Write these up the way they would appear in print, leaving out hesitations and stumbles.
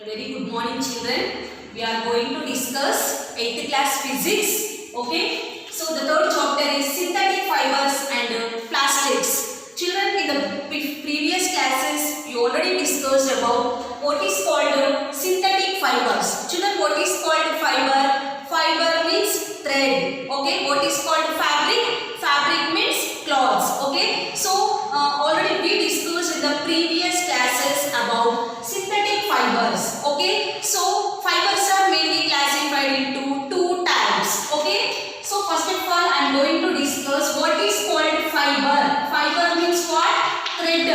Very good morning, children. We are going to discuss 8th class physics. Okay. So the third chapter is synthetic fibers and plastics. Children, in the previous classes, we already discussed about what is called synthetic fibers. Children, what is called fiber? Fiber means thread. Okay. What is called fabric? Fabric means cloths. Okay. So already we discussed in the previous classes about synthetic fibers. Okay. So fibers are mainly classified into two types. Okay. So first of all, I am going to discuss what is called fiber. Fiber means what? Thread.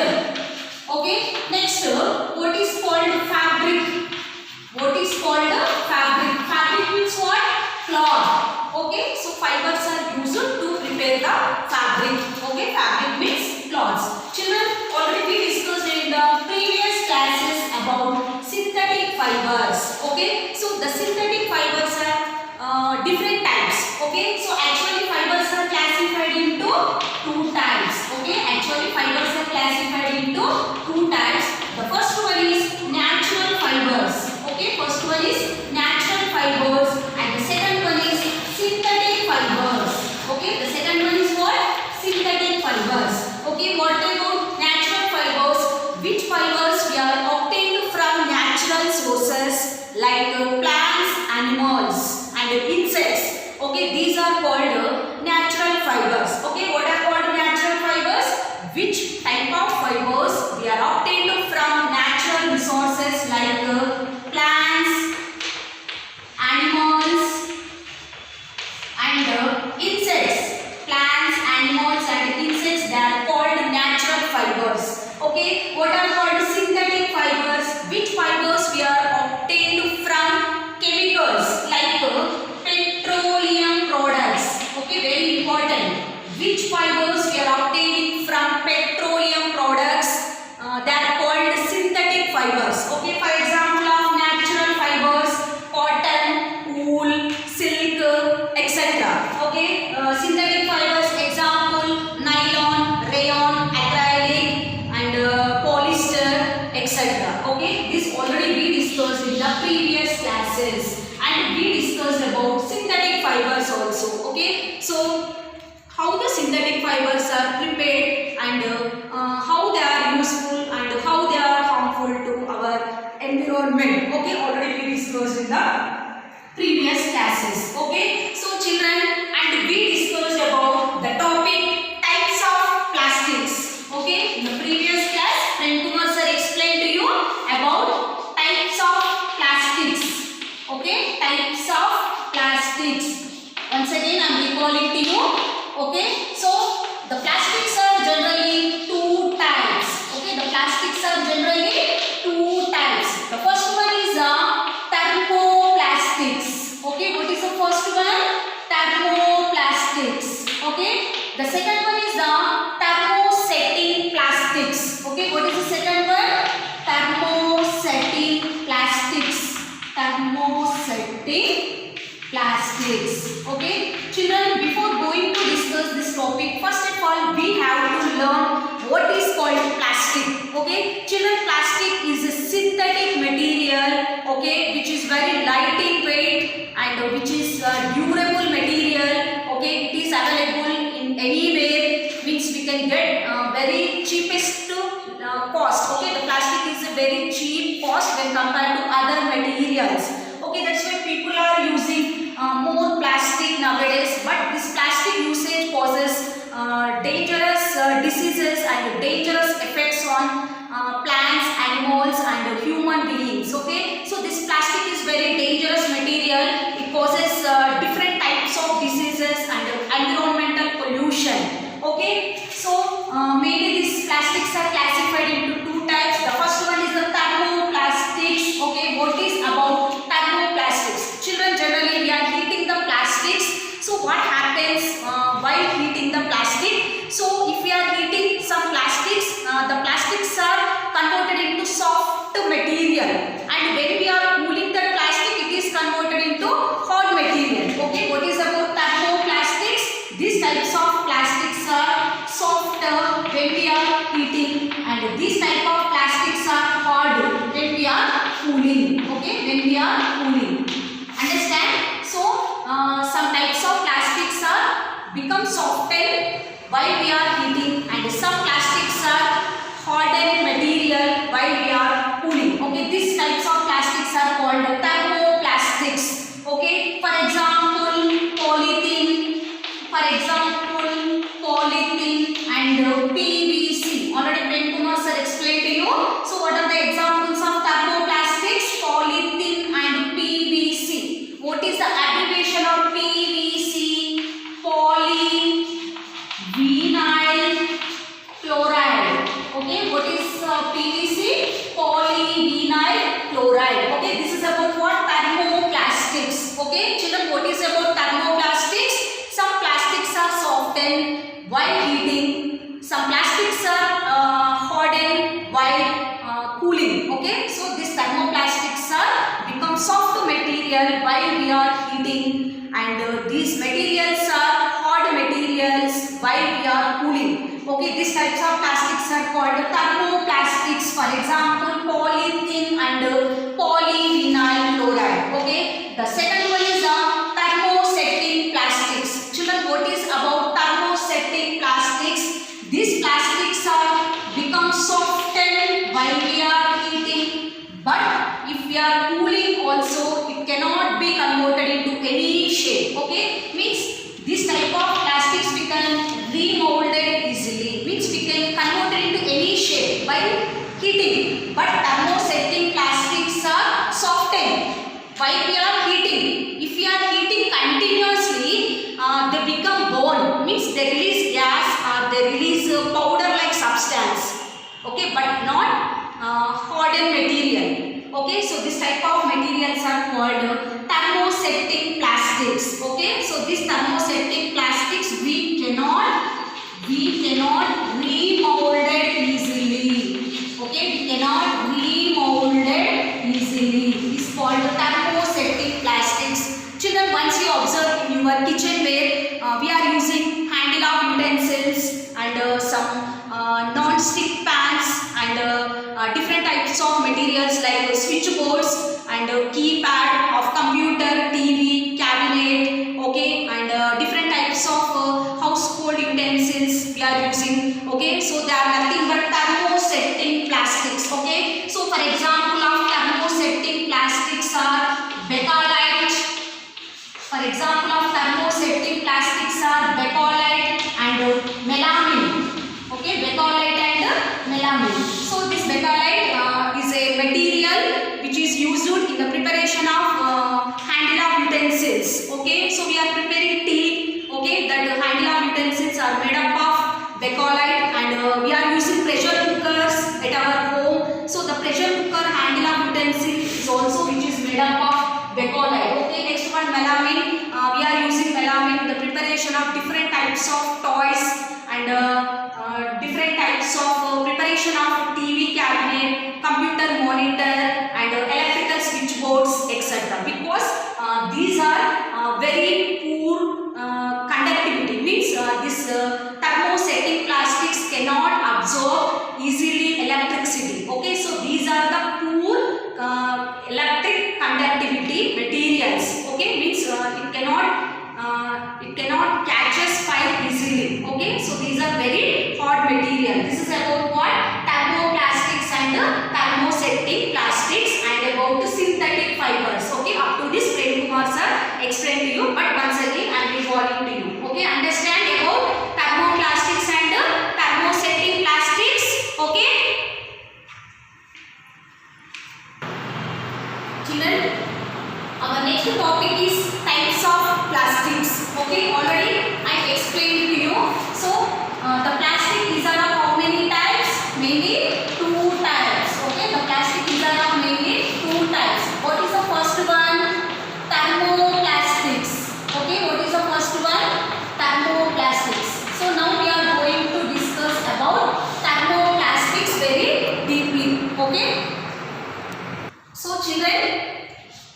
Okay. Next, what is called fabric? What is called fabric? Fabric means what? Cloth. Okay. So fibers are used to prepare the fabric. Okay. Fabric means cloths. Children, already we discussed in the previous classes about synthetic fibers. Okay. So the synthetic fibers are different types. Okay. So actually fibers are classified into two types. Okay. Actually fibers are classified into two types. The first one is natural fibers. Okay. First one is natural fibers and the second one is synthetic fibers. Okay. The second one is what? Synthetic fibers. Okay. What about natural fibers? Which fibers we are obtained from natural sources like plants, animals and insects. Okay. These are called natural fibers. Okay. What are called natural fibers? Which type of fibers we are obtained from natural resources like plants, animals and insects. Plants, animals and insects, they are called natural fibers. Okay. What are called synthetic fibers? Which fibers we are obtained from chemicals like petroleum products. Okay. Very important. Which fibers we are obtaining from petroleum products? They are called synthetic fibers. Okay. For example of natural fibers, cotton, wool, silk, etc. Okay. Synthetic fibers, example nylon, rayon, acrylic and polyester, etc. Okay. This already we discussed in the previous classes and we discussed about synthetic fibers also. Okay. So how the synthetic fibers are prepared and how they are useful and how they are harmful to our environment. Okay. Already we discussed in the previous classes. Okay. So children, and we discussed about the topic types of plastics. Okay. In the previous class, Friend Kumar sir explained to you about types of plastics. Okay. Types of plastics. Once again I am recalling to you. Okay. So the plastics are generally two types. Okay. The plastics are generally two types. The first one is thermoplastics. Okay. What is the first one? Thermoplastics. Okay. The second one is thermosetting plastics. Okay. What is the second one? Thermosetting plastics. Thermosetting plastics. Okay. Children, before going to discuss this topic, first of all we have to learn what is called plastic. Okay. Children, plastic is a synthetic material, okay, which is very light in weight and which is durable material. Okay. It is available in anywhere, means we can get very cheapest cost. Okay. The plastic is a very cheap cost when compared to other materials. Okay. That's why people are using more plastic nowadays, but this plastic usage causes dangerous diseases and dangerous effects on plants, animals and human beings. Okay. So this plastic is very dangerous material. It causes different types of diseases and environmental pollution. Okay. So mainly these plastics are classified into two types. The first one is the thermoplastics. Okay. What is about thermoplastics? Children, generally we are heating the plastics. So what happens while heating the plastic? So if we are heating some plastics, the plastics are converted into soft material, and when we are called thermoplastics. Okay, for example, polythene. For example, polythene and PVC. Already Prem Kumar sir explained to you. So what are the examples of thermoplastics? Polythene and PVC. What is the abbreviation of PVC? Polyvinyl chloride. Okay, what is PVC? Polyvinyl chloride. Okay, this is about what? Thermoplastics. Okay, children, what is about thermoplastics? Some plastics are softened while heating. Some plastics are hardened while cooling. Okay, so these thermoplastics are become soft material while we are heating, and these materials are hard materials while we are cooling. Okay, these types of plastics are called thermoplastics. For example, polythene and polyvinyl chloride. Okay, the second one is thermosetting plastics. Children, what is about thermosetting plastics? These plastics are become softened while we are heating, but if we are cooling also, it cannot be converted into any shape. Okay, means this type of plastics we can remolded easily, means we can convert it into any shape by heating, but thermosetting plastics are softened while we are heating. If we are heating continuously, they become bone, means they release gas or they release powder like substance. Okay, but not hardened material. Okay, so this type of materials are called thermosetting plastics. Okay, so these thermosetting plastics we cannot remold it easily. Okay, we cannot remold it easily. This is called thermosetting plastics. Children, once you observe in your kitchen where we are using handle of utensils and some non-stick pans and different types of materials like switchboards and keypad of computer, TV, cabinet, okay, and different types of household utensils we are using. Okay, so they are nothing but thermosetting plastics. Okay, so for example of thermosetting plastics are bakelite. For example of thermosetting plastics are bakelite and melamine. Okay, bakelite and melamine. So this bakelite is a material which is used in the preparation of handle of utensils. Okay, so we are preparing tea. Okay, that handle of utensils are made up of bakelite, and we are using pressure cookers at our home. So the pressure cooker handle of utensil is also which is made up of bakelite. Okay, next one, melamine. We are using melamine in the preparation of different types of toys and different types of preparation of TV cabinet, computer monitor and electrical switchboards, etc. Because these are very poor conductivity, means this thermosetting plastics cannot absorb easily electricity. Okay, so these are the poor electric conductivity materials. Okay, means it cannot catches fire easily. Okay, so these are very hard material. This is about what? Thermoplastics and thermosetting plastics, and about the synthetic fibers. Okay, up to this Prem Kumar sir explained to you, but once again I will recalling to you. Okay, understand about thermoplastics and thermosetting plastics. Okay, children, our next topic is types of plastics. Okay, already I explained to you. So the plastic is of how many types? Mainly 2 types. Okay, the plastic is of mainly 2 types. What is the first one? Thermoplastics. Okay, what is the first one? Thermoplastics. So now we are going to discuss about thermoplastics very deeply. Okay. So children,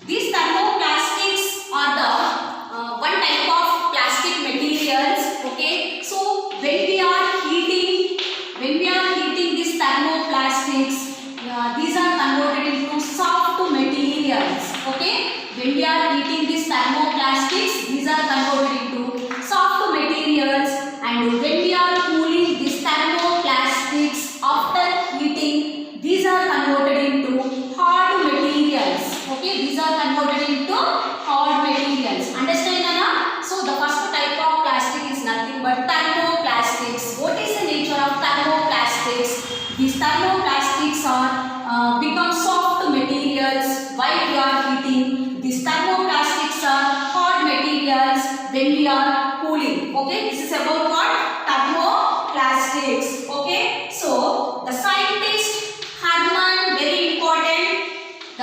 these thermoplastics are the one type of plastic materials. Okay, so when we are heating these thermoplastics, these are converted into soft materials. Okay, when we are heating these thermoplastics, these are converted into soft materials, and when we are cooling these thermoplastics after heating, these are converted into hard materials. Okay, these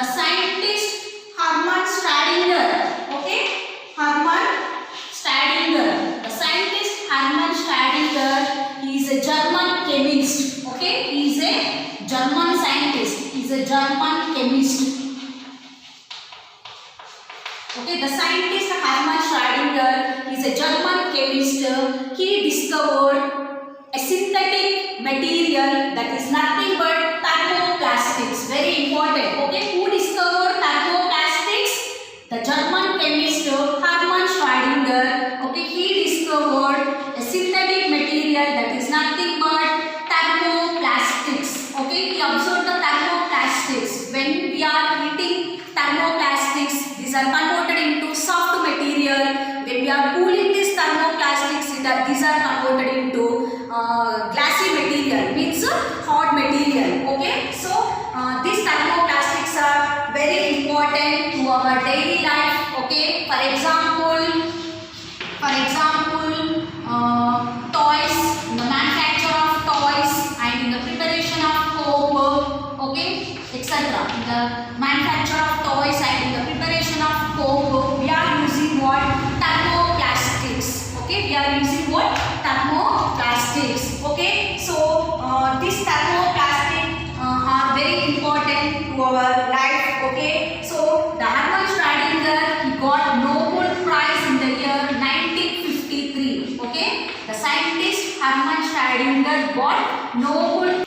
The scientist Hermann Staudinger. Okay, Hermann Staudinger. The scientist Hermann Staudinger. He is a German chemist. Okay, he is a German scientist. He is a German chemist. Okay, the scientist Hermann Staudinger is a German chemist. He discovered a synthetic material that is nothing but thermoplastics. Very important. Okay, who discovered thermoplastics? The German chemist Hermann Staudinger. Okay, he discovered a synthetic material that is nothing but thermoplastics. Okay, he observed the thermoplastics. When we are heating thermoplastics, these are converted into soft material. When we are cooling these thermoplastics, these are converted into glassy material, means hard material. Okay, so these thermoplastics are very important to our daily life. Okay, for example, toys, in the manufacture of toys and in the preparation of coke. Okay, etc. In the manufacture of toys and in the preparation of coke, we are using what? Thermoplastics. Okay, we are using what? Thermoplastics. Okay, so these thermoplastics are very important to our life. Okay, so the Hermann Staudinger, he got Nobel Prize in the year 1953. Okay, the scientist Hermann Staudinger got Nobel.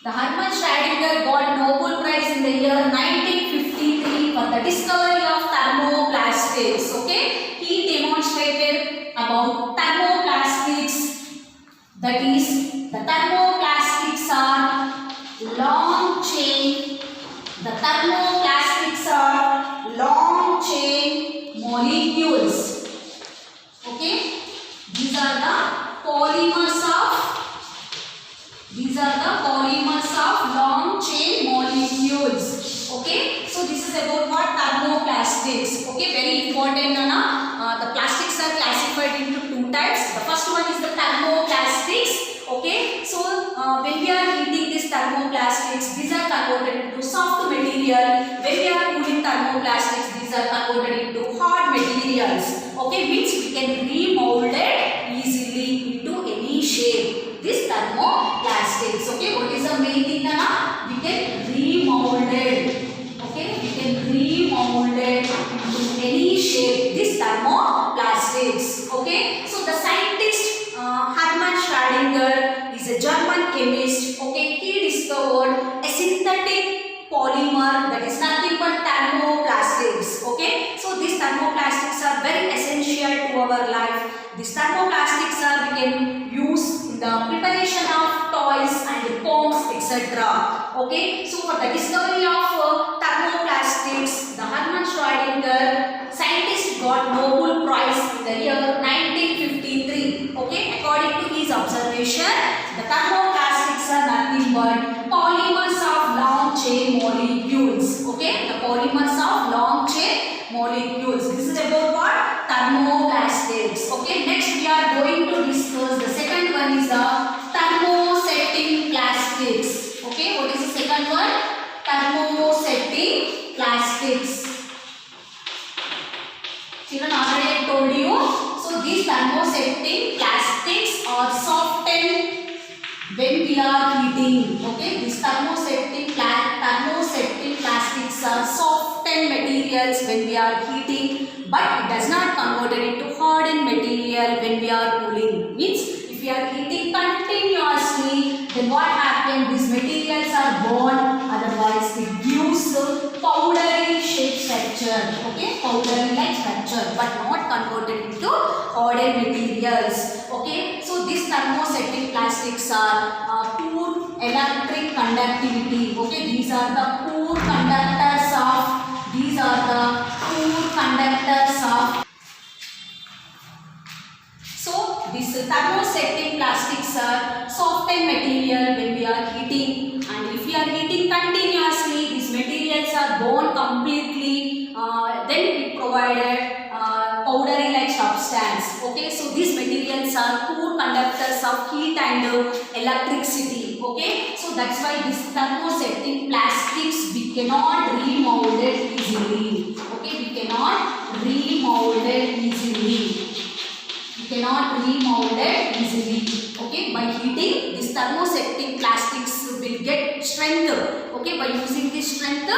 The Hermann Staudinger got Nobel Prize in the year 1953 for the discovery of thermoplastics. Okay, he demonstrated about thermoplastics. That is, the thermoplastics are long chain. The thermoplastics are long chain molecules. Okay, these are the polymers of long chain molecules. Okay, so this is about what? Thermoplastics. Okay, very important, Nana. The plastics are classified into two types. The first one is the thermoplastics. Okay, so when we are heating these thermoplastics, these are converted into soft material. When we are cooling thermoplastics, these are converted into hard materials. Okay, means we can remold it easily into any shape. This thermoplastics. Okay, what is the main thing, Nana? We can remold it. Okay, we can remold it into any shape. This thermoplastics. Okay, so the scientist Hermann Staudinger is a German chemist. Okay, he discovered a synthetic polymer that is nothing but thermoplastics. Okay, so these thermoplastics are very essential to our life. These thermoplastics are we can use in the preparation of toys and combs, etc. Okay, so for the discovery of thermoplastics, the Hermann Staudinger scientist got Nobel Prize in the year 1953. Okay, according to his observation, the thermoplastics are nothing but polymers of long chain molecules. Okay, the polymers of long chain molecules. This is about what? Thermoplastics. Okay, next we are going to discuss the second one is the thermosetting plastics. Okay, what is the second one? Thermosetting plastics. Children, already I told you. So these thermosetting plastics are softened when we are heating. Okay, these thermosetting plastics are softened materials when we are heating, but it does not convert it into hardened material when we are cooling. Means if we are heating continuously, then what happens? These materials are burned, otherwise it gives powdery shape structure. Okay, powdery like structure, but not converted into hardened materials. Okay, so these thermosetting plastics are poor electric conductivity. Okay, these are the poor conductors of. So these thermosetting plastics are softened material when we are heating, and if we are heating continuously, these materials are burned completely. Then it provided powdery like substance. Okay, so these materials are poor conductors of heat and electricity. Okay, so that's why this thermosetting plastics we cannot remove by using this strength,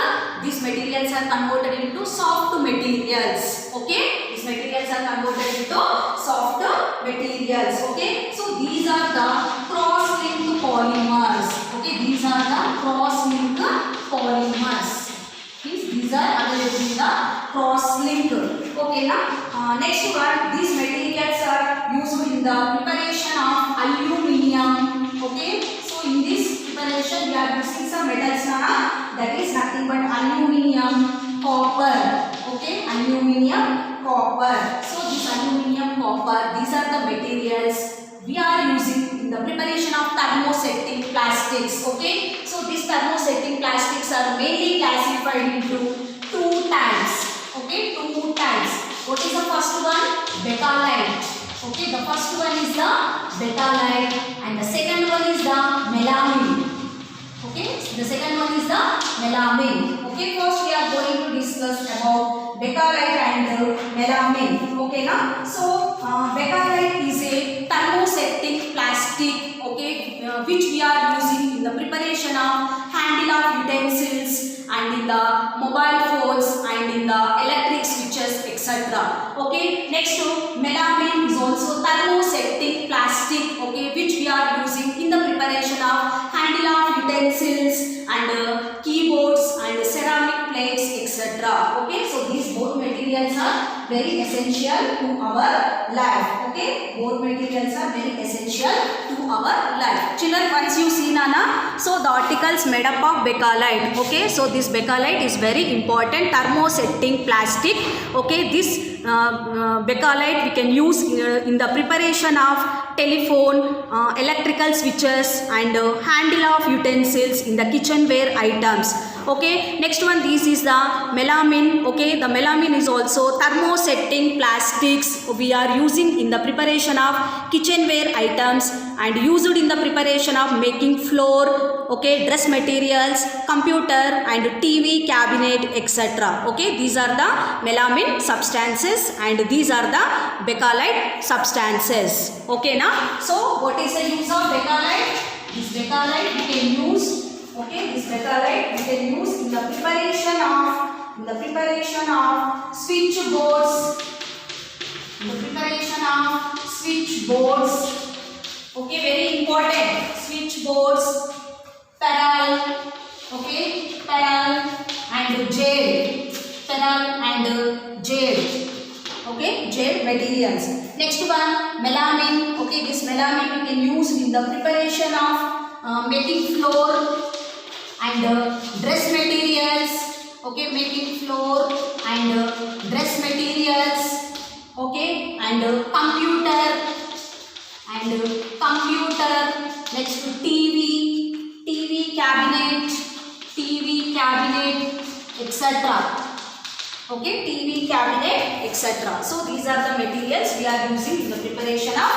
these materials are converted into soft materials. Okay, these materials are converted into soft materials. Okay, so these are the cross-linked polymers. Okay, these are the cross-linked polymers. These are available in the cross-linked. Okay, now next one, these materials are used in the preparation of aluminium. Okay, so in this preparation we are using some metals that is nothing but aluminium, copper. Okay, aluminium, copper. So this aluminium, copper, these are the materials we are using in the preparation of thermosetting plastics. Okay, so these thermosetting plastics are mainly classified into two types. Okay, two types. What is the first one? Bakelite. Okay, the first one is the bakelite and the second one is the melamine. Okay, the second one is the melamine. Okay, first we are going to discuss about bakelite and melamine. Okay, now so bakelite is a thermosetting plastic. Okay, which we are using in the preparation of handle of utensils and in the mobile phones and in the electric switches, etc. Okay, next melamine is also thermosetting plastic. Okay, which we are using in the preparation of handle of utensils and keyboards and ceramic plates, etc. Okay, so these both materials are very essential to our life. Okay, both materials are very essential to our life. Children, once you see Nana, so the articles made up of bakelite. Okay, so this bakelite is very important thermosetting plastic. Okay, this bakelite we can use in the preparation of telephone, electrical switches and handle of utensils in the kitchenware items. Okay, next one, this is the melamine. Okay, the melamine is also thermosetting plastics we are using in the preparation of kitchenware items and used in the preparation of making floor, okay, dress materials, computer and TV cabinet, etc. Okay, these are the melamine substances and these are the bakelite substances. Okay, now so what is the use of bakelite? This bakelite we can use. Okay, this bakelite we can use in the preparation of switchboards. In the preparation of switchboards. Okay, very important. Switchboards, pedal, okay, pedal and jade. Pedal and jade. Okay, jade materials. Next one, melamine. Okay, this melamine we can use in the preparation of making floor and dress materials. Okay, making floor and dress materials. Okay, and computer. Next to TV cabinet, etc. Okay, TV cabinet, etc. So these are the materials we are using in the preparation of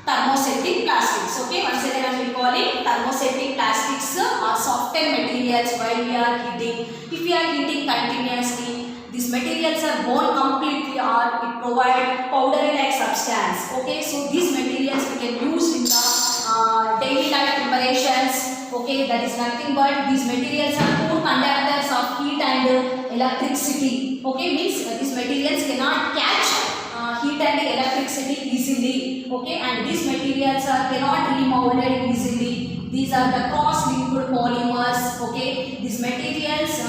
thermosetting plastics. Okay, once again I am recalling, thermosetting plastics are softer materials while we are heating. If we are heating continuously, these materials are born completely or it provide powdery like substance. Okay, so these materials we can use in the daily life preparations. Okay, that is nothing but these materials are good conductors of heat and electricity. Okay, means these materials cannot catch heat and electricity easily. Okay, and these materials are cannot remolded easily. These are the cross-linked polymers. Okay, these materials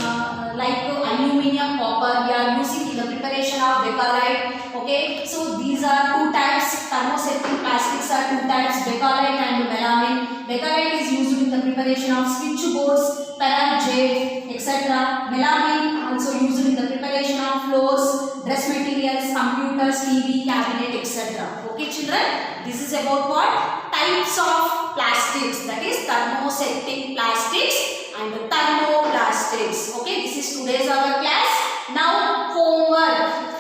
like aluminium, copper we are using in the preparation of bakelite. Okay, so these are two types. Thermosetting plastics are two types, bakelite and melamine. Bakelite is used in the preparation of switchboards, pedal, jade, etc. Melamine also used in the preparation of floors, dress materials, computers, TV, cabinet, etc. Okay, children, this is about what? Types of plastics, that is thermosetting plastics and thermoplastics. Okay, this is today's our class. Now homework.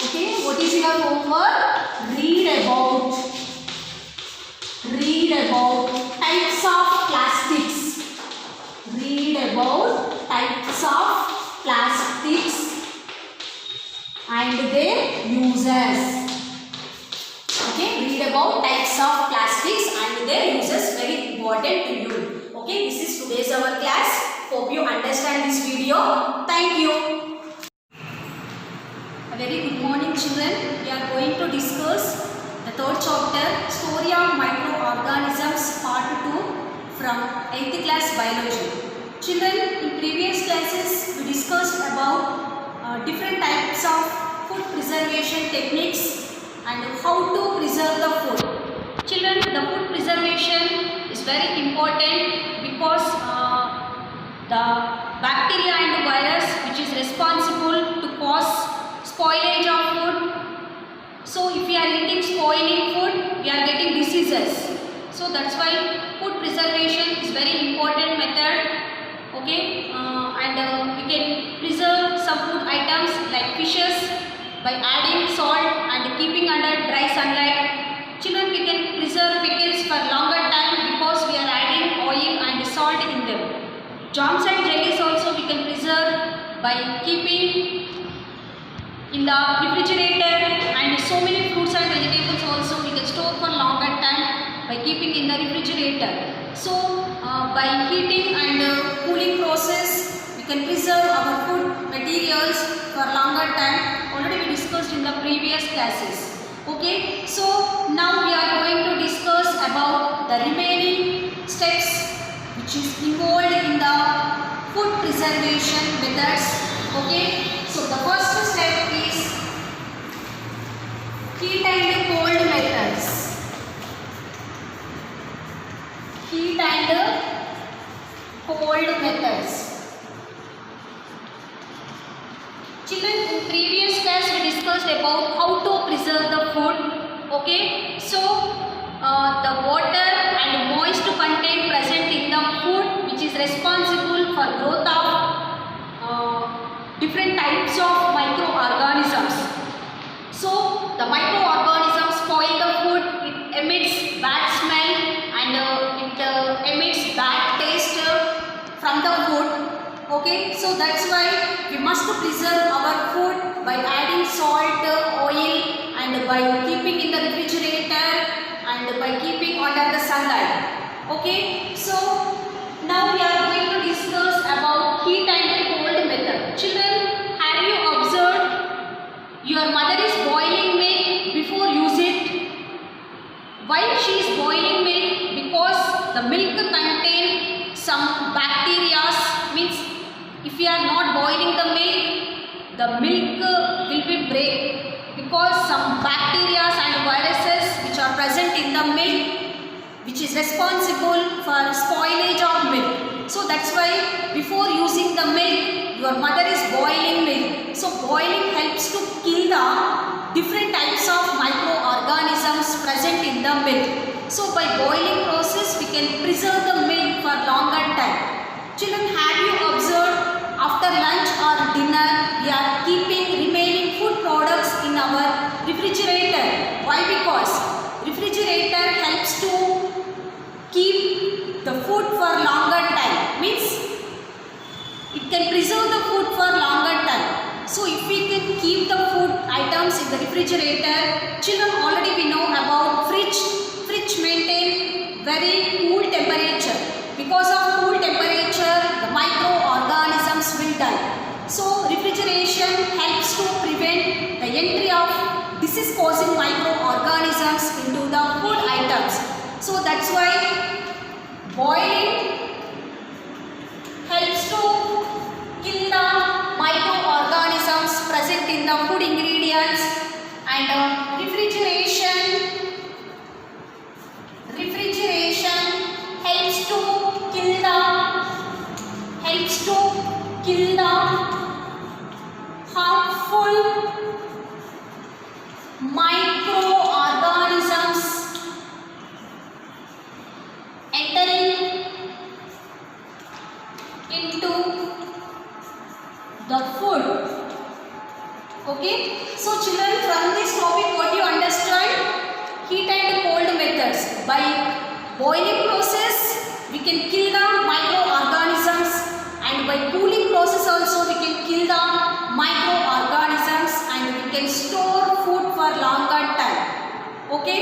Okay, what is your homework? Read about types of plastics. Read about types of plastics and their uses. Okay, read about types of plastics and their important to you. Okay, this is today's our class. Hope you understand this video. Thank you. A very good morning, children. We are going to discuss the third chapter, Story of Microorganisms, Part 2 from 8th class Biology. Children, in previous classes we discussed about different types of food preservation techniques and how to preserve the food. Children, the food preservation is very important because the bacteria and virus which is responsible to cause spoilage of food. So if we are eating spoiling food, we are getting diseases. So that's why food preservation is very important method. Okay, and we can preserve some food items like fishes by adding salt and keeping under dry sunlight. Children, we can preserve pickles for longer time because we are adding oil and salt in them. Jams and jellies also we can preserve by keeping in the refrigerator, and so many fruits and vegetables also we can store for longer time by keeping in the refrigerator. So by heating and cooling process we can preserve our food materials for longer time. Already we discussed in the previous classes. Okay, so now we are going to discuss about the remaining steps which is involved in the food preservation methods. Okay, so the first step is heat and cold methods. Heat and cold methods. Children, in previous class we discussed about how to preserve the food. Okay, so the water and moist content present in the food which is responsible for growth of different types of microorganisms. So the microorganisms spoil the food, it emits bad smell and it emits bad taste from the food. Okay, so that's why we must preserve our food by adding salt, oil, and by keeping in the refrigerator and by keeping under the sunlight. Okay, so now we are going to discuss about heat and cold method. Children, have you observed your mother is boiling milk before use it? Why she is boiling milk? Because the milk contain some bacteria, means if we are not boiling the milk will be break because some bacteria and viruses which are present in the milk which is responsible for spoilage of milk. So that's why before using the milk, your mother is boiling milk. So boiling helps to kill the different types of microorganisms present in the milk. So by boiling process, we can preserve the milk for longer time. Children, have you observed after lunch or dinner, we are keeping remaining food products in our refrigerator? Why? Because refrigerator helps to keep the food for longer time, means it can preserve the food for longer time. So if we can keep the food items in the refrigerator, children, already we know about fridge. Fridge maintain very cool temperature. Because of cool temperature, the microorganisms will die. So refrigeration helps to prevent the entry of disease causing microorganisms into the food items. So that's why boiling helps to kill the microorganisms present in the food ingredients, and refrigeration helps to kill the harmful microorganisms entering into the food. Okay, so children, from this topic what you understand? Heat and cold methods. By boiling process we can kill the microorganisms, and by cooling process also we can kill the microorganisms, and we can store food for longer time. Okay,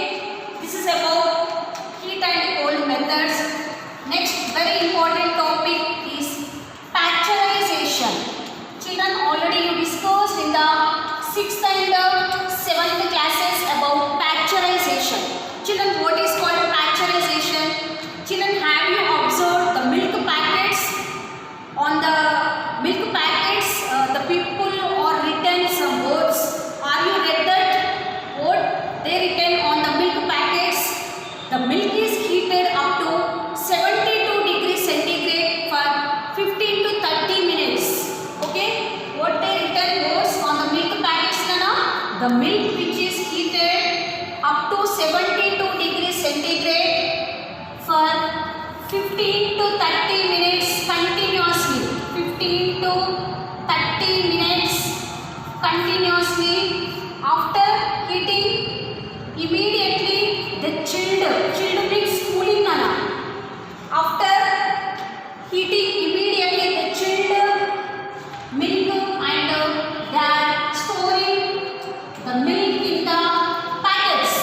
this is about heat and cold methods. Next very important topic is pasteurization. Children, already you discussed in the 6th and 7th classes about pasteurization. Children, what is called pasteurization? Children, have you observed the milk packets? On the milk packets, the people are written some words. Are you read that? What they written on the milk packets? The milk is heated up to 72 degrees centigrade for 15 to 30 minutes. Okay? What they written was on the milk packets, Nana? The milk which is heated up to 72 degrees centigrade for 15 to 30 minutes continuously. 15 to 30 minutes continuously. After heating, immediately the chilled means cooling, Nana. After heating, immediately the chilled milk and they are storing the milk in the packets.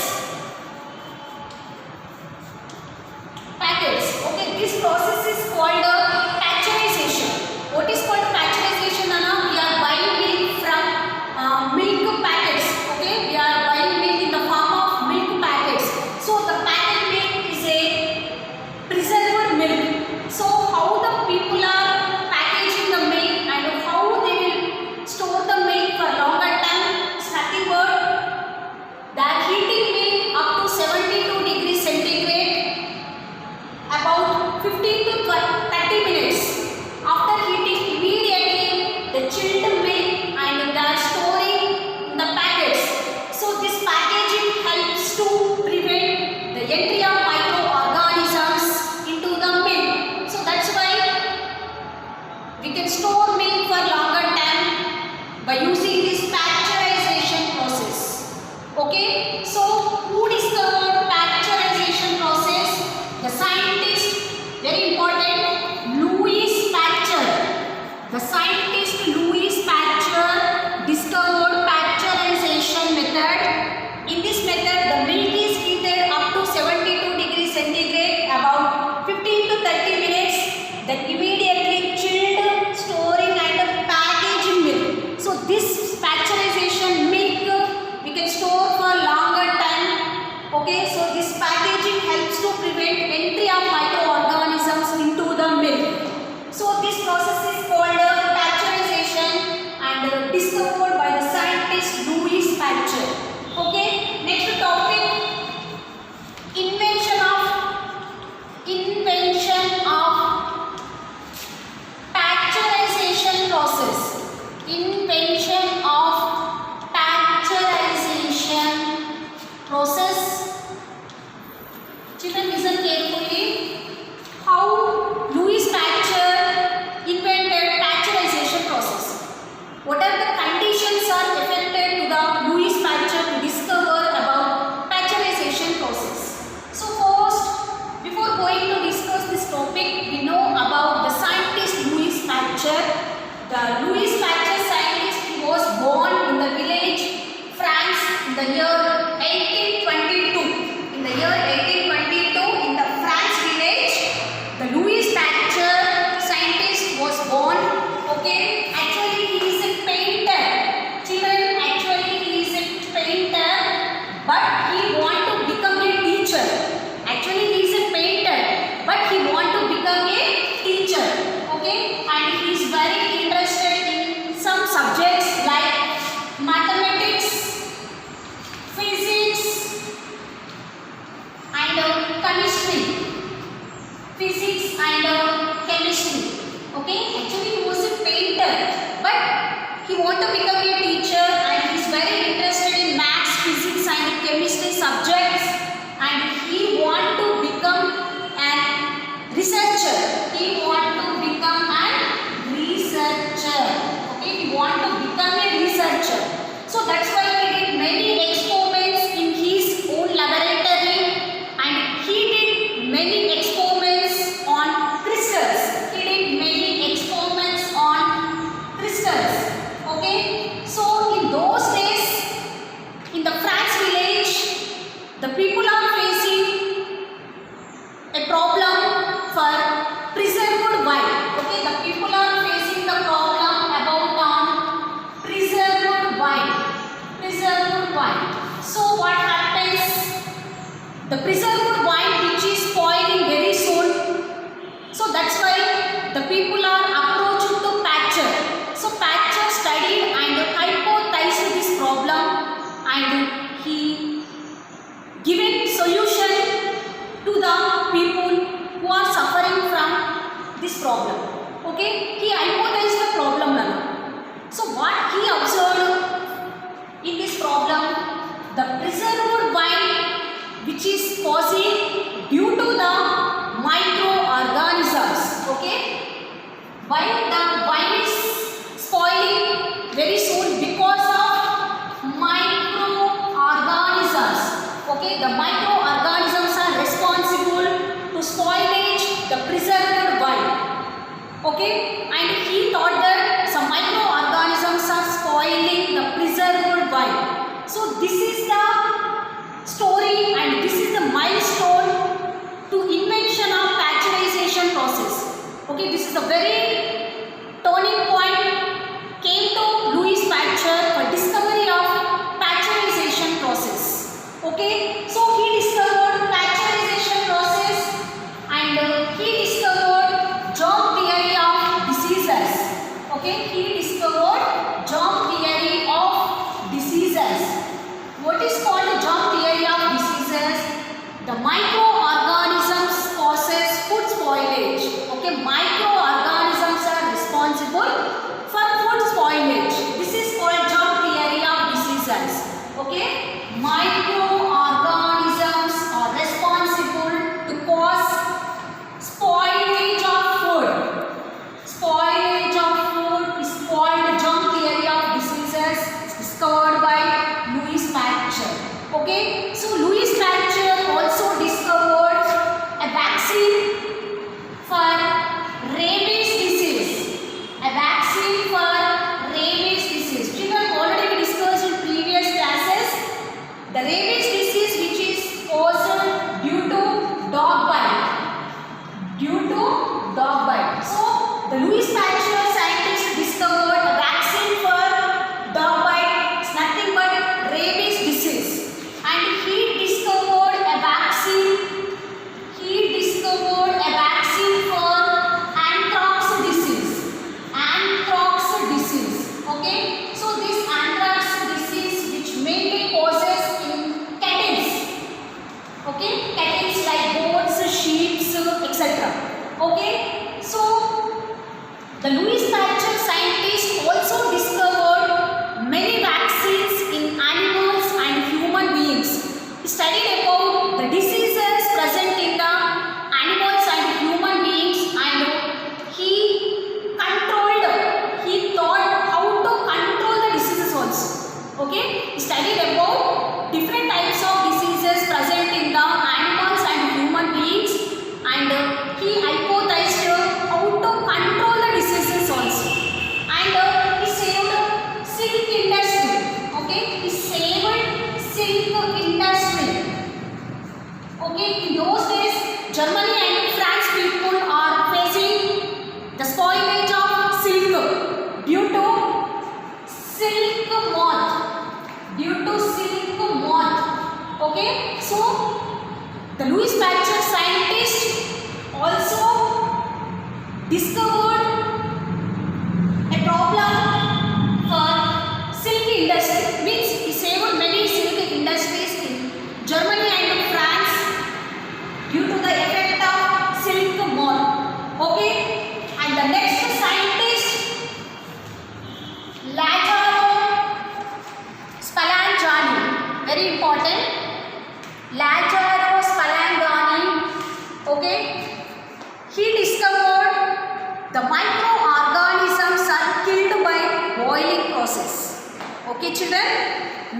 Okay, this process is called pasteurization. What is called pasteurization, Nana? We are buying milk from milk packets. Okay, we are buying milk in the form of milk packets. So the packet milk is a preserved milk. So how the people are packaging the milk and how they will store the milk for longer time? Nothing but they are heating milk up to 72 degrees centigrade about 15 to 30 minutes. After heating, immediately the chilled milk and they are storing in the packets. So this packaging helps to prevent the entry of microorganisms into the milk. So that's why we can store milk for longer time by using this pasteurization process. Okay, so who discovered pasteurization process? The scientist, very important, Louis Pasteur. The scientist Louis Pasteur discovered pasteurization method. In this method, the milk is heated up to 72 degrees centigrade about 15 to 30 minutes. Then immediately chilled, storing and packaging milk. So this pasteurization milk we can store for longer time. Okay, so this packaging helps to prevent entry of microorganisms into the milk. So this process is called pasteurization and discovered by the scientist Louis Pasteur. Okay, next topic, invention of pasteurization process. Invention of pasteurization process. Children, listen carefully. How Louis Pasteur invented pasteurization process. What are the conditions are affected to the Louis Pasteur to discover about pasteurization process? So first, before going to discuss this topic, we know about the scientist Louis Pasteur. The Louis Pasteur scientist, he was born in the village France in the year 1822. In the year 1822, in the France village, the Louis Pasteur scientist was born. Okay, actually he is a painter. Children, actually he is a painter, but he want to become a teacher. Actually he is a painter, but he want to become a teacher. Okay, and he is very interested in some subjects like mathematics, physics and chemistry. Physics and chemistry. Okay, actually he was a painter, but he want to become a teacher and he is very interested in maths, physics and chemistry subjects, and he want to become a researcher. He want to become a researcher. Okay, he want to become a researcher. So that's why he did many experiments in his own laboratory and he did many experiments on crystals. He did many experiments on crystals. Okay, so in those days, in the France village, the people are facing the preserved wine which is spoiling very soon. So that's why the people are approached to Pasteur. So Pasteur studied and hypothesized this problem, and he given solution to the people who are suffering from this problem. Okay, he hypothesized the problem now. So what he observed in this problem, the preserved wine which is causing due to the microorganisms. Okay, why the wine is spoiling very soon? Because of microorganisms. Okay, the microorganisms are responsible to spoilage the preserved wine. Okay, and he thought that some microorganisms are spoiling the preserved wine. So this is the story and this is the milestone to invention of pasteurization process. Okay, this is a very turning point came to Louis Pasteur for discovery of pasteurization process. Okay, so he discovered pasteurization process and he discovered germ theory of diseases. Okay, he discovered germ theory of diseases. What is called the germ theory of diseases? The microorganisms causes food spoilage. Okay, microorganisms are responsible for food spoilage. This is called germ theory of diseases. Okay, microorganisms are responsible to cause spoilage of food. Spoilage of food is called germ theory of diseases. It's discovered by Louis Pasteur. Okay, so Louis Pasteur also discovered a vaccine for rabies disease. A vaccine for rabies disease. Children, already we discussed in previous classes the rabies disease which is caused due to dog bite. Due to dog bite. So the Louis Pasteur scientist discovered a vaccine for dog bite. It's nothing but rabies disease. And he discovered a vaccine. He discovered a vaccine for anthrax disease. Anthrax disease. Okay. So this anthrax disease which mainly causes in cattle. Okay. Cattle like goats, sheep, etc. Okay. So the Louis Pasteur scientist also discovered many vaccines in animals and human beings. He studied about the diseases present in the animals and human beings, and he thought how to control the diseases also. Okay, he studied about different types of diseases present in the animals and human beings, and he hypothesized how to control the diseases also. And he saved silk industry. Okay, he saved silk industry. Okay, in those days Germany and France people are facing the spoilage of silk due to silk moth. Due to silk moth. Okay, so the Louis Pasteur scientist also discovered a problem for silk industry. Means he saved many silk industries in Germany and France due to the effect of silk moth. Okay, and the next scientist, Lazzaro Spallanzani, very important. Lazzaro Spallanzani. Okay, he discovered the microorganisms are killed by boiling process. Okay, children,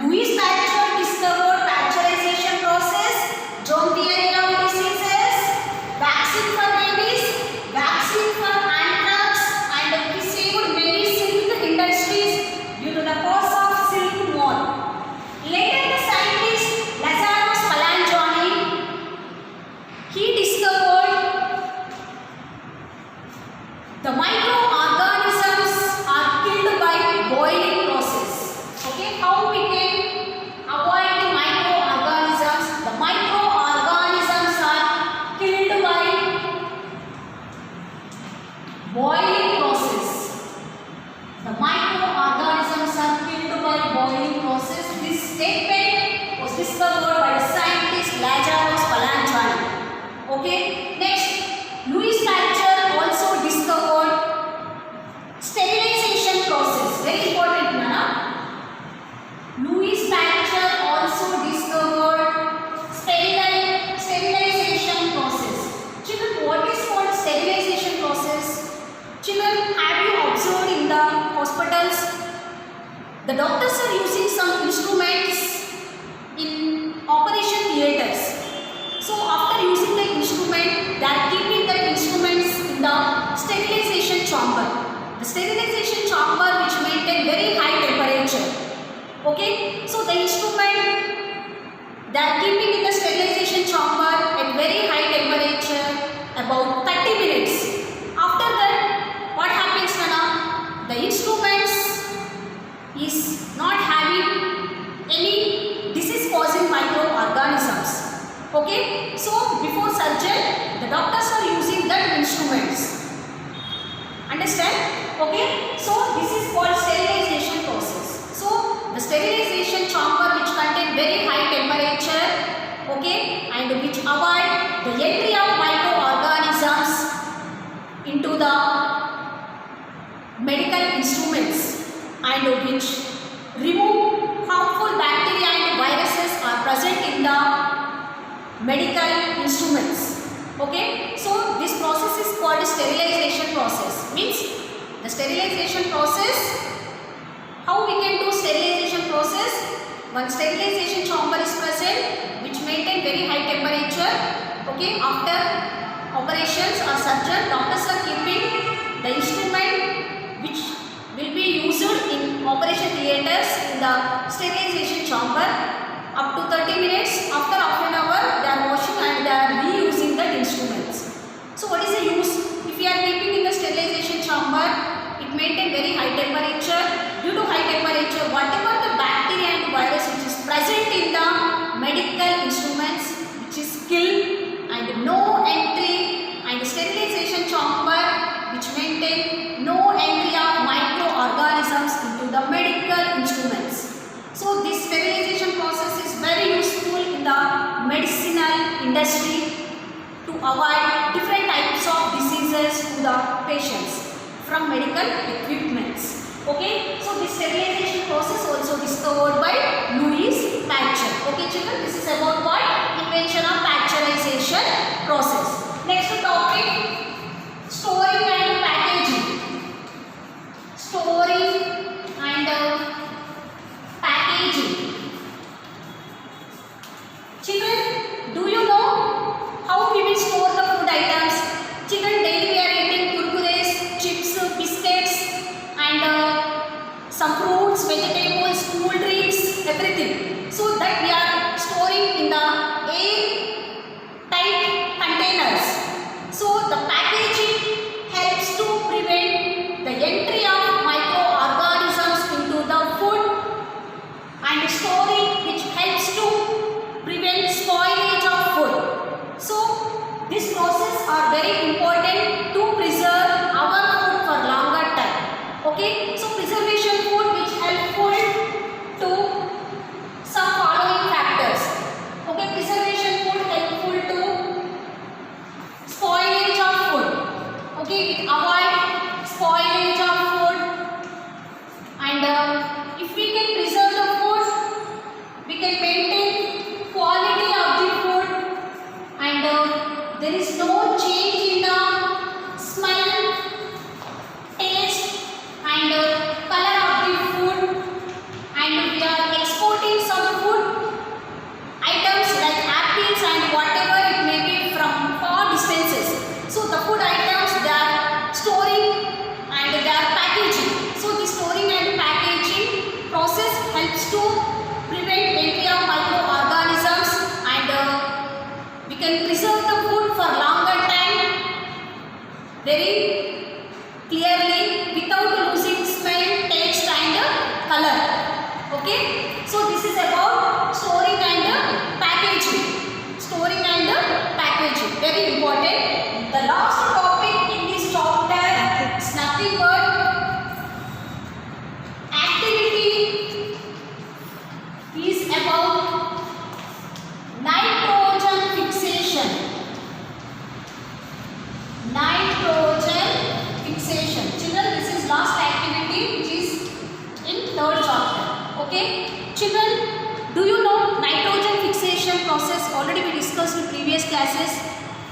Louis Pasteur discovered pasteurization process, germ theory of diseases, vaccine for rabies, vaccine for anthrax, and he saved many silk industries due to the cause of silk moth. Later, the scientist Lazzaro Spallanzani, he discovered the microorganisms are killed by boiling process. Okay, how we can Okay. Next, Louis Pasteur also discovered sterilization process. Very important, Nana. Louis Pasteur also discovered sterilization process. Children, what is called sterilization process? Children, have you observed in the hospitals, the doctors are using some instruments in operation theatres. So after using the instrument, they are keeping the instruments in the sterilization chamber. The sterilization chamber which maintain very high temperature. Okay, so the instrument they are keeping in the sterilization chamber at very high temperature about 30 minutes. After that, what happens now? The instruments is not having any disease causing microorganisms. Okay, so before surgery, the doctors are using that instruments. Understand? Okay, so this is called sterilization process. So the sterilization chamber which contain very high temperature, okay, and which avoid the entry of microorganisms into the medical instruments and which remove harmful bacteria and viruses are present in the medical instruments. Okay, so this process is called sterilization process. Means the sterilization process, how we can do sterilization process? One sterilization chamber is present which maintain very high temperature. Okay, after operations or surgery, doctors are keeping the instrument which will be used in operation theatres in the sterilization chamber up to 30 minutes. After half an hour, they are washing and they are reusing the instruments. So what is the use? If we are keeping in the sterilization chamber, it maintain very high temperature. Due to high temperature, whatever the bacteria and virus which is present in the medical instruments, which is killed and no entry, and sterilization chamber which maintain no entry of microorganisms into the medical instruments. So this sterilization process is very useful in the medicinal industry to avoid different types of diseases to the patients from medical equipments. Okay, so this sterilization process also discovered by Louis Pasteur. Okay children, this is about what? Invention of pasteurization process. Next topic, storing and packaging. Storing and packaging. Children, do you know how we will store the food items? Children, daily we are eating kurkures, chips, biscuits and some fruits, vegetables, cool drinks, everything. So that we are storing in the air-tight containers. So the packaging helps to prevent the entry of microorganisms into the food, and storing which helps to prevent spoilage of food. So this process are very important to preserve our food for longer time. Okay, so preservation food which helpful to some following factors. Okay, preservation food helpful to spoilage of food. Okay, it avoid spoilage of food, and if we can preserve the food, we can maintain quality of the food, and there is no change in the smell, taste and color of the food, and we are exporting some food items like apples and whatever it may be from far distances. So the food items they are storing and they are packaging. So the storing and packaging process helps to prevent entry of microorganisms, and we can preserve the food for longer time very clearly without losing smell, taste and color. Okay, so this is about storing and packaging. Storing and packaging, very important. The last topic in this chapter is nothing but activity is about nitrogen fixation. Okay, children, do you know nitrogen fixation process? Already we discussed in previous classes.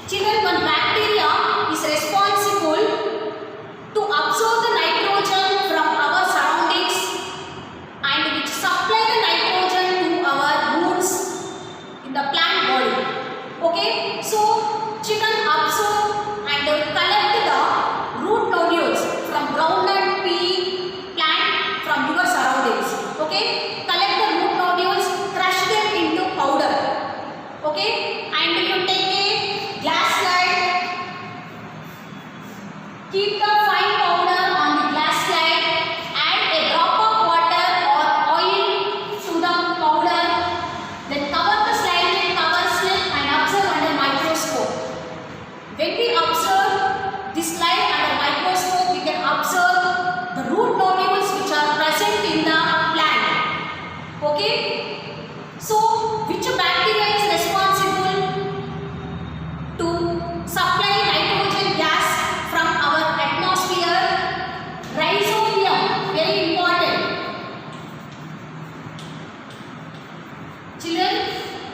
Children, one bacteria is responsible to absorb the nitrogen from our surroundings and which supply the nitrogen to our roots in the plant body. Okay, so children absorb and collect the root nodules from groundnut, pea plant from your surroundings. Okay, collect the root nodules, crush them into powder. Okay, and you take a glass slide, keep the fine powder on the glass slide, add a drop of water or oil to the powder, then cover the slide with cover slip and observe under microscope. When we observe this slide under microscope, we can observe the root nodules which are present in the plant. Okay, so which bacteria is responsible to supply nitrogen gas from our atmosphere? Rhizobia, very important. Children,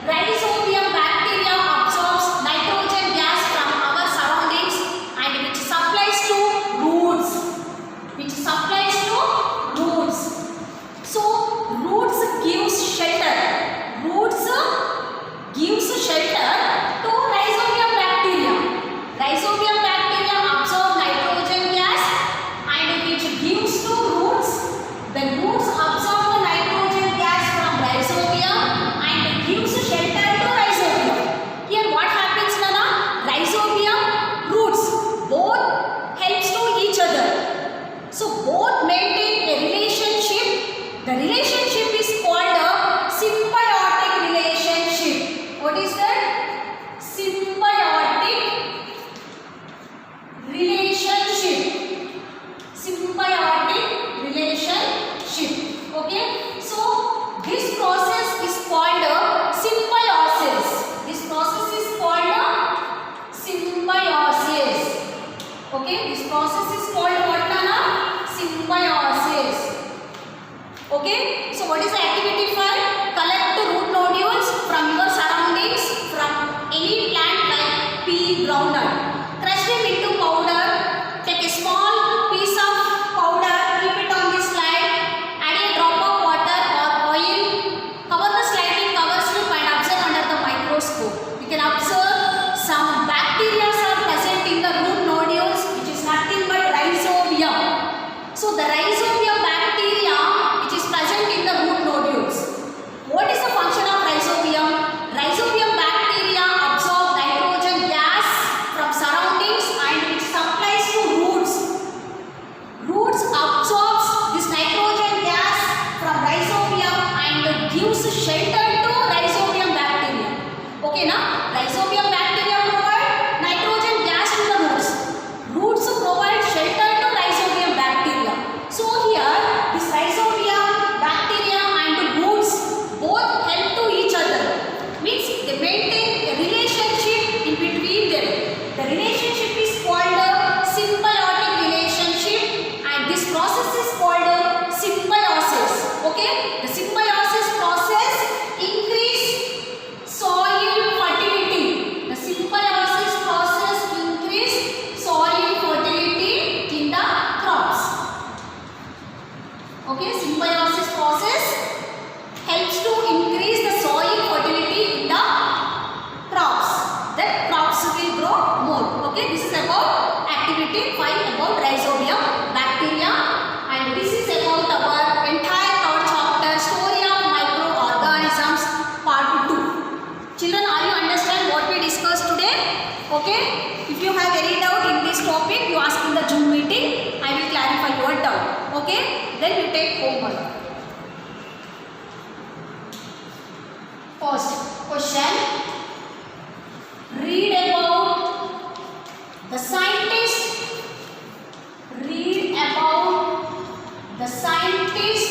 Rhizobia bacteria absorbs nitrogen gas from our surroundings and which supplies to roots. So roots gives shelter. Roots gives shelter to Rhizobia bacteria. Rhizobia bacteria absorb nitrogen gas and which gives to roots. The roots absorb the nitrogen gas from Rhizobia and gives shelter to Rhizobia. Here what happens, Nana? Rhizobia, roots, both helps to each other. So both maintain a relationship. The relationship is called a symbiotic relationship. What is that? Symbiotic relationship. Symbiotic relationship. Okay. So this process is called a symbiosis. This process is called a symbiosis. Okay. This process is called what, Nana? Symbiosis. Okay, so what is the activity for? Collect the root nodules from your surroundings from any plant like pea, groundnut. Crush them into powder. Take a small piece of powder, keep it on the slide, add a drop of water or oil, cover the slide with cover slip and observe under the microscope. You can observe some bacteria are present in the root nodules, which is nothing but Rhizobia. So the Rhizobia bacteria which is present in the root nodules. What is the function of Rhizobia? Rhizobia bacteria absorb nitrogen gas from surroundings and it supplies to roots. Roots absorbs this nitrogen gas from Rhizobia and gives shelter to Rhizobia bacteria. Okay, na? Rhizobia bacteria provide nitrogen gas to the roots. Roots provide shelter to Rhizobia bacteria. So here, this Rhizobia bacteria and roots both help to each other. Means they maintain a relationship in between them. The relationship is called a symbiotic relationship and this process is called a symbiosis. Okay? The symbiosis process increase soil fertility. The symbiosis process increase soil fertility in the crops. Okay, symbiosis process helps to increase the soil fertility in the crops. That crops will grow more. Okay, this is about activity 5 about Rhizobia bacteria and this is about our entire third chapter, story of microorganisms part 2. Children, are you understand what we discussed today? Okay, if you have any doubt in this topic, you ask in the Zoom meeting. I will clarify your doubt. Okay, then you take homework. First question, read about the scientist. Read about the scientist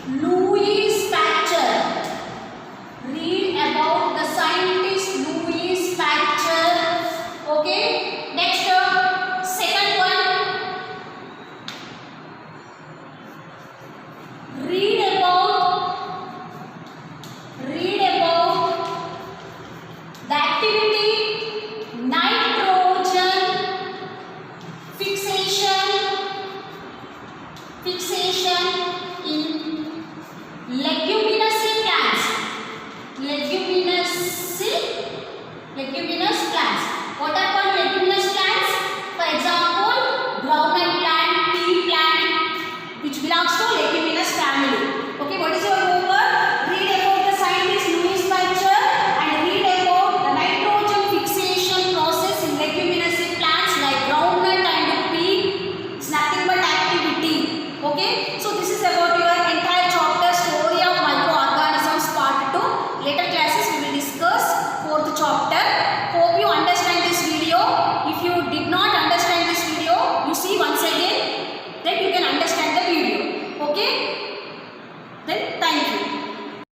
Louis Pasteur. Read about the scientist Louis Pasteur. Okay, next second one, read about Okay.